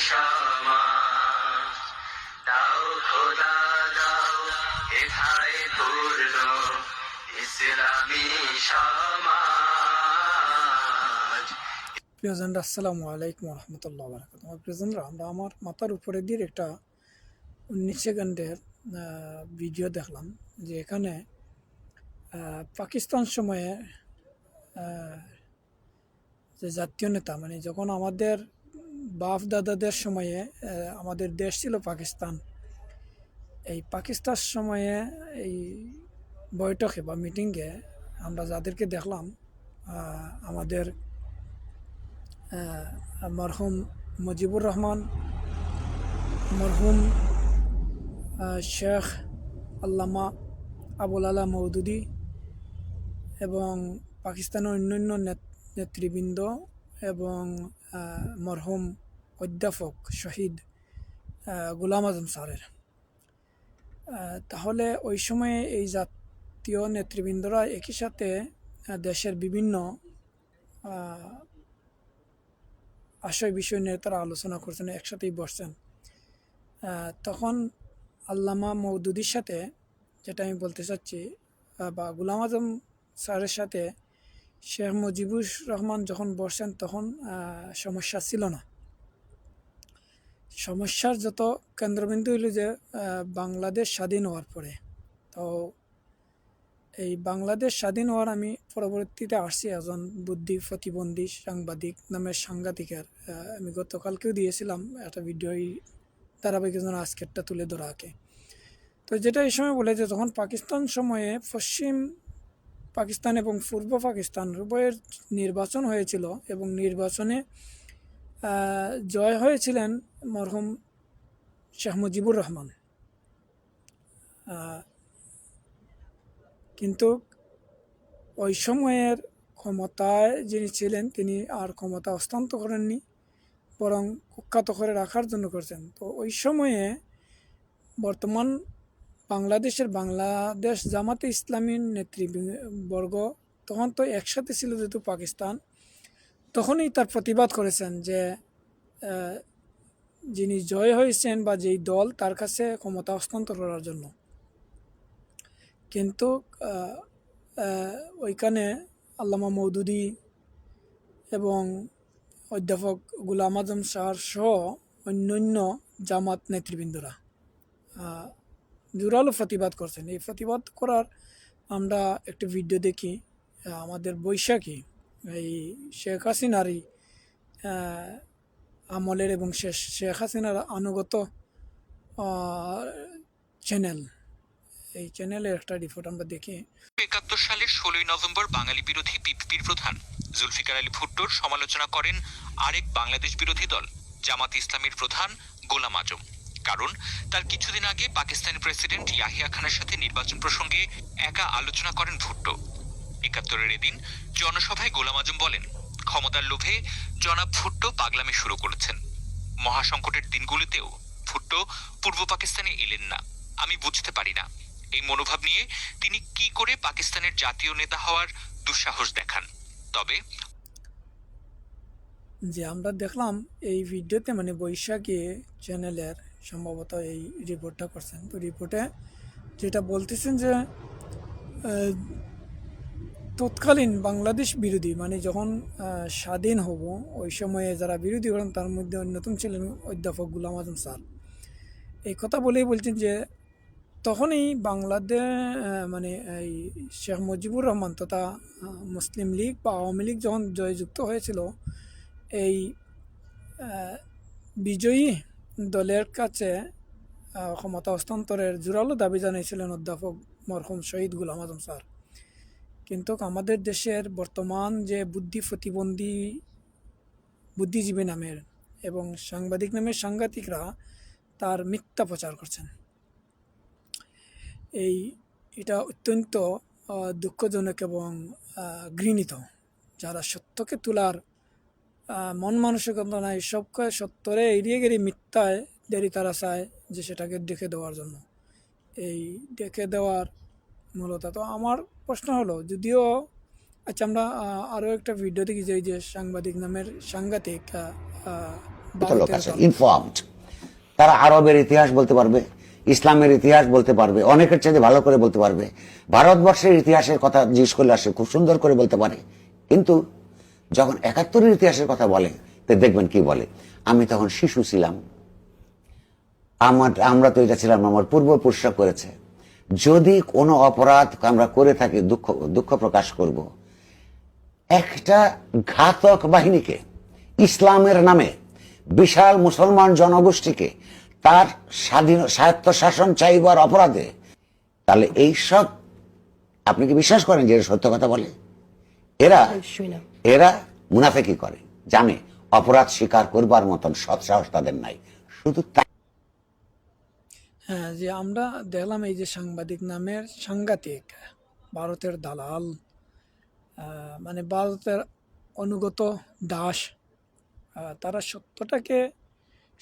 সমাজ দাও খোদা দাও এথায় পূর্ণ ইসলামী সমাজ। প্রিয়জনরা, আসসালামু আলাইকুম রহমতুল্লাহ বারাকাতুহু। আমার প্রিয়জনরা, আমরা আমার মাথার উপরে দিয়ে একটা 19 সেকেন্ডের ভিডিও দেখলাম, যে এখানে পাকিস্তান সময়ে যে জাতীয় নেতা, মানে যখন আমাদের বাপ দাদাদের সময়ে আমাদের দেশ ছিল পাকিস্তান, এই পাকিস্তান সময়ে এই বৈঠকে বা মিটিংয়ে আমরা যাদেরকে দেখলাম, আমাদের মরহুম মুজিবুর রহমান, মরহুম শেখ আল্লামা আবুল আলা মওদুদি এবং পাকিস্তানের অন্যান্য নেতৃবৃন্দ এবং মরহুম অধ্যাপক শহীদ গোলাম আজম স্যারের, তাহলে ওই সময়ে এই জাতীয় নেতৃবৃন্দরা একই সাথে দেশের বিভিন্ন আশয় বিষয় নিয়ে তারা আলোচনা করছেন, একসাথেই বসছেন। তখন আল্লামা মওদুদির সাথে, যেটা আমি বলতে চাচ্ছি, বা গোলাম আজম স্যারের সাথে শেখ মুজিবুর রহমান যখন বসছেন, তখন সমস্যা ছিল না। সমস্যার যত কেন্দ্রবিন্দু হইল যে বাংলাদেশ স্বাধীন হওয়ার পরে। তো এই বাংলাদেশ স্বাধীন হওয়ার আমি পরবর্তীতে আসছি একজন বুদ্ধি প্রতিবন্ধী সাংবাদিক নামের সাংঘাতিকের, আমি গতকালকেও দিয়েছিলাম একটা ভিডিও, ধারাবাহিক আজকেরটা তুলে ধরাকে। তো যেটা এই সময় বলে যে যখন পাকিস্তান সময়ে পশ্চিম পাকিস্তান এবং পূর্ব পাকিস্তান উভয়ের নির্বাচন হয়েছিল এবং নির্বাচনে জয় হয়েছিলেন মরহুম শেখ মুজিবুর রহমান, কিন্তু ওই সময়ের ক্ষমতায় যিনি ছিলেন তিনি আর ক্ষমতা হস্তান্তর করেননি, বরং কুখ্যাত করে রাখার জন্য করছেন। তো ওই সময়ে বর্তমান বাংলাদেশের বাংলাদেশ জামাতে ইসলামীর নেতৃবর্গ তখন তো একসাথে ছিল, যেহেতু পাকিস্তান, তখনই তার প্রতিবাদ করেছেন যে যিনি জয় হয়েছেন বা যেই দল, তার কাছে ক্ষমতা হস্তান্তর করার জন্য। কিন্তু ওইখানে আল্লামা মওদুদি এবং অধ্যাপক গোলাম আজম স্যার সহ অন্যান্য জামাত নেতৃবৃন্দরা জোরালো প্রতিবাদ করছেন। এই প্রতিবাদ করার আমরা একটি ভিডিও দেখি, আমাদের বৈশাখী এই শেখ হাসিনারই আমলের এবং শেখ হাসিনার আনুগত চ্যানেল, এই চ্যানেলের একটা রিপোর্ট আমরা দেখি। 1971 সালের 16 নভেম্বর বাঙালি বিরোধী পিপিপির প্রধান জুলফিকার আলী ভুট্টোর সমালোচনা করেন আরেক বাংলাদেশ বিরোধী দল জামাত ইসলামীর প্রধান গোলাম আজম। কারণ তার কিছুদিন আগে পাকিস্তানি প্রেসিডেন্ট ইয়াহিয়া খানের সাথে নির্বাচন প্রসঙ্গে একা আলোচনা করেন ভুট্টো। 71-এর এদিন জনসভায় গোলাম আজম বলেন, ক্ষমতার লোভে জনাব ভুট্টো পাগলামি শুরু করেছেন। মহাসংকটের দিনগুলিতেও ভুট্টো পূর্ব পাকিস্তানে এলেন না। আমি বুঝতে পারি না এই মনোভাব নিয়ে তিনি কি করে পাকিস্তানের জাতীয় নেতা হওয়ার দুঃসাহস দেখান। তবে যে আমরা দেখলাম এই ভিডিওতে, মানে বৈশাখী চ্যানেলের সম্ভবত এই রিপোর্টটা করছেন। তো রিপোর্টে যেটা বলতেছেন যে তৎকালীন বাংলাদেশ বিরোধী, মানে যখন স্বাধীন হব, ওই সময়ে যারা বিরোধী করেন তার মধ্যে অন্যতম ছিলেন অধ্যাপক গোলাম আজম স্যার। এই কথা বলেই বলছেন যে তখনই বাংলাদেশ, মানে এই শেখ মুজিবুর রহমান তথা মুসলিম লীগ বা আওয়ামী লীগ যখন জয়যুক্ত হয়েছিল, এই বিজয়ী দলের কাছে ক্ষমতা হস্তান্তরের জোরালো দাবি জানিয়েছিলেন অধ্যাপক মরহুম শহীদ গোলাম আজম স্যার। কিন্তু আমাদের দেশের বর্তমান যে বুদ্ধিজীবী নামের এবং সাংবাদিক নামের সাংঘাতিকরা তার মিথ্যা প্রচার করছেন। এটা অত্যন্ত দুঃখজনক এবং ঘৃণিত। যারা সত্যকে তোলার মন মানসিকতা নাই, সবকে সত্যরে এড়িয়ে গেলে মিথ্যায় দেরি তারা চায় যে সেটাকে দেখে দেওয়ার জন্য। এই দেখে দেওয়ার মূলত, তো আমার প্রশ্ন হলো, যদিও আচ্ছা আমরা আরও একটা ভিডিও দেখি যে এই যে সাংবাদিক নামের সাংঘাতিক লোক ভারতের আছে দল। ইনফর্মড, তারা আরবের ইতিহাস বলতে পারবে, ইসলামের ইতিহাস বলতে পারবে, অনেকের চাইতে ভালো করে বলতে পারবে, ভারতবর্ষের ইতিহাসের কথা জিজ্ঞেস করলে আসে খুব সুন্দর করে বলতে পারে। কিন্তু যখন ৭১-এর ইতিহাসের কথা বলে তো দেখবেন কি বলে, আমি তখন শিশু ছিলাম, আমরা তো এটা ছিলাম, আমার পূর্বপুরুষরা করেছে, যদি কোনো অপরাধ আমরা করে থাকি দুঃখ প্রকাশ করব। একটা ঘাতক বাহিনীকে, ইসলামের নামে বিশাল মুসলমান জনগোষ্ঠীকে তার স্বায়ত্ত শাসন চাইবার অপরাধে, তাহলে এইসব আপনি কি বিশ্বাস করেন যে এরা সত্য কথা বলে? এরা মুনাফেকি করে, জানে অপরাধ স্বীকার করবার মতন সৎ সাহস তাদের নাই, শুধু হ্যাঁ, যে আমরা দেখলাম এই যে সাংবাদিক নামের সাংঘাতিক ভারতের দালাল, মানে ভারতের অনুগত দাস, তারা সত্যটাকে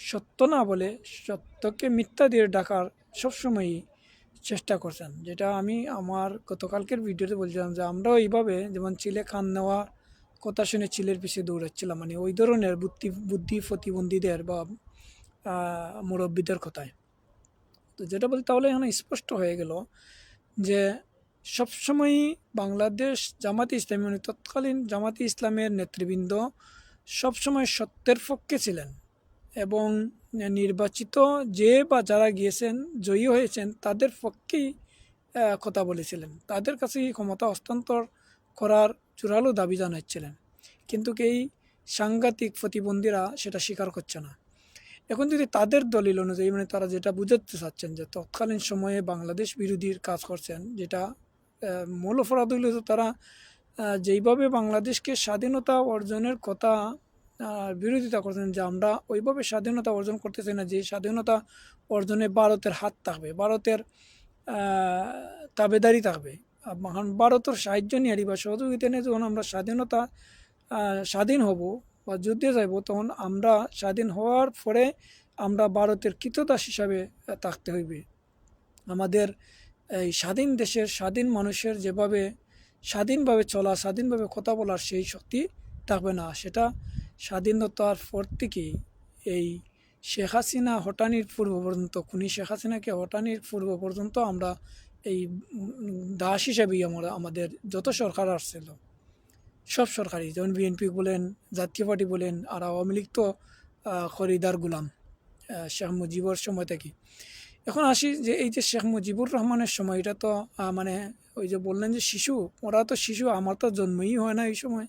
সত্য না বলে সত্যকে মিথ্যা দিয়ে ডাকার সবসময়ই চেষ্টা করছেন। যেটা আমি আমার গতকালকের ভিডিওতে বলছিলাম যে আমরাও এইভাবে যেমন চিলে কান নেওয়া কথা শুনে চিলের পিছিয়ে দৌড়াচ্ছিলাম, মানে ওই ধরনের বুদ্ধি প্রতিবন্ধীদের বা মুরব্বীদের কথায়। তো যেটা বলতে তাহলে এখানে স্পষ্ট হয়ে গেল যে সবসময়ই বাংলাদেশ জামাতে ইসলামী, মানে তৎকালীন জামাতে ইসলামের নেতৃবৃন্দ সবসময় সত্যের পক্ষে ছিলেন এবং নির্বাচিত যে বা যারা গিয়েছেন জয়ী হয়েছেন তাদের পক্ষেই কথা বলেছিলেন, তাদের কাছেই ক্ষমতা হস্তান্তর করার জোরালো দাবি জানাচ্ছিলেন। কিন্তু এই সাংঘাতিক প্রতিবন্ধীরা সেটা স্বীকার করছে না। এখন যদি তাদের দলিল অনুযায়ী, মানে তারা যেটা বুঝাতে চাচ্ছেন যে তৎকালীন সময়ে বাংলাদেশ বিরোধীর কাজ করছেন, যেটা মূল অপরাধ হইল যে তারা যেইভাবে বাংলাদেশকে স্বাধীনতা অর্জনের কথা বিরোধিতা করছেন, যে আমরা ওইভাবে স্বাধীনতা অর্জন করতেছি না যে স্বাধীনতা অর্জনে ভারতের হাত থাকবে, ভারতের তাবেদারি থাকবে। ভারতের সাহায্য নিয়ে বা সহযোগিতা নিয়ে যখন আমরা স্বাধীন হব বা যুদ্ধে যাইব, তখন আমরা স্বাধীন হওয়ার পরে আমরা ভারতের কৃতদাস হিসাবে থাকতে হইবে। আমাদের এই স্বাধীন দেশের স্বাধীন মানুষের যেভাবে স্বাধীনভাবে চলা, স্বাধীনভাবে কথা বলার সেই শক্তি থাকবে না। সেটা স্বাধীনতার পর থেকেই এই শেখ হাসিনা হটানির পূর্ব পর্যন্ত, খুনি শেখ হাসিনাকে হটানির পূর্ব পর্যন্ত আমরা এই দাস হিসাবেই আমাদের যত সরকার আসছিল, সব সরকারি, যেমন বিএনপি বলেন, জাতীয় পার্টি বলেন, আর আওয়ামী লীগ তো খরিদার গুলাম শেখ মুজিবুর সময় থেকে। এখন আসি যে এই যে শেখ মুজিবুর রহমানের সময়, এটা তো মানে ওই যে বললেন যে শিশু, ওরা তো শিশু, আমার তো জন্মই হয় না এই সময়,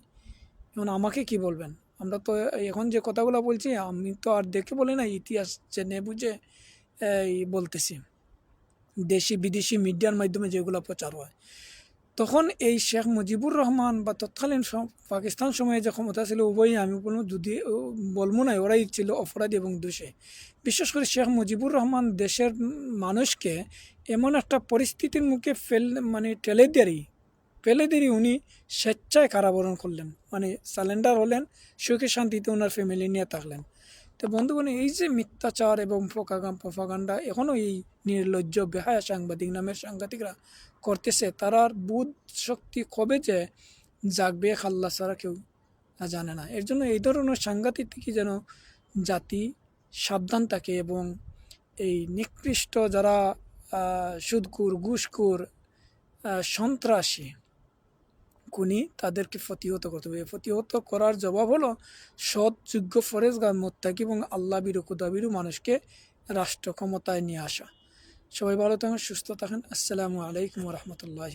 এখন আমাকে কি বলবেন? আমরা তো এখন যে কথাগুলো বলছি আমি তো আর দেখে বলি না, ইতিহাস জেনে বুঝে এই বলতেছি, দেশি বিদেশি মিডিয়ার মাধ্যমে যেগুলো প্রচার হয়। তখন এই শেখ মুজিবুর রহমান বা তৎকালীন পাকিস্তান সময়ে যে ক্ষমতা ছিল, উভয়ই আমি কোনো যদি বলবো না, ওরাই ছিল অপরাধী এবং দোষী। বিশেষ করে শেখ মুজিবুর রহমান দেশের মানুষকে এমন একটা পরিস্থিতির মুখে মানে ঠেলে দিয়ে উনি স্বেচ্ছায় কারাবরণ করলেন, মানে সারেন্ডার হলেন, সুখে শান্তিতে ওনার ফ্যামিলি নিয়ে থাকলেন। তো বন্ধুগণ, এই যে মিথ্যাচার এবং প্রপাগান্ডা এখনও এই নির্লজ্জ বেহায়া সাংবাদিক নামের সাংঘাতিকরা করতেছে, তারার বুধ শক্তি কবে যে জাগবে খাল্লা ছাড়া কেউ জানে না। এর জন্য এই ধরনের সাংঘাতিক থেকে যেন জাতি সাবধান থাকে এবং এই নিকৃষ্ট যারা সুদকুর, ঘুষখোর, সন্ত্রাসী, খুনি, তাদেরকে প্রতিহত করতে হবে। প্রতিহত করার জবাব হলো সৎ, যোগ্য, ফরেজগার, মুত্তাকি এবং আল্লাহ বিরু, খুদা বিরু মানুষকে রাষ্ট্র ক্ষমতায় নিয়ে আসা। সবাই ভালো থাকেন, সুস্থ থাকেন। আসসালামু আলাইকুম রহমতুল্লাহ।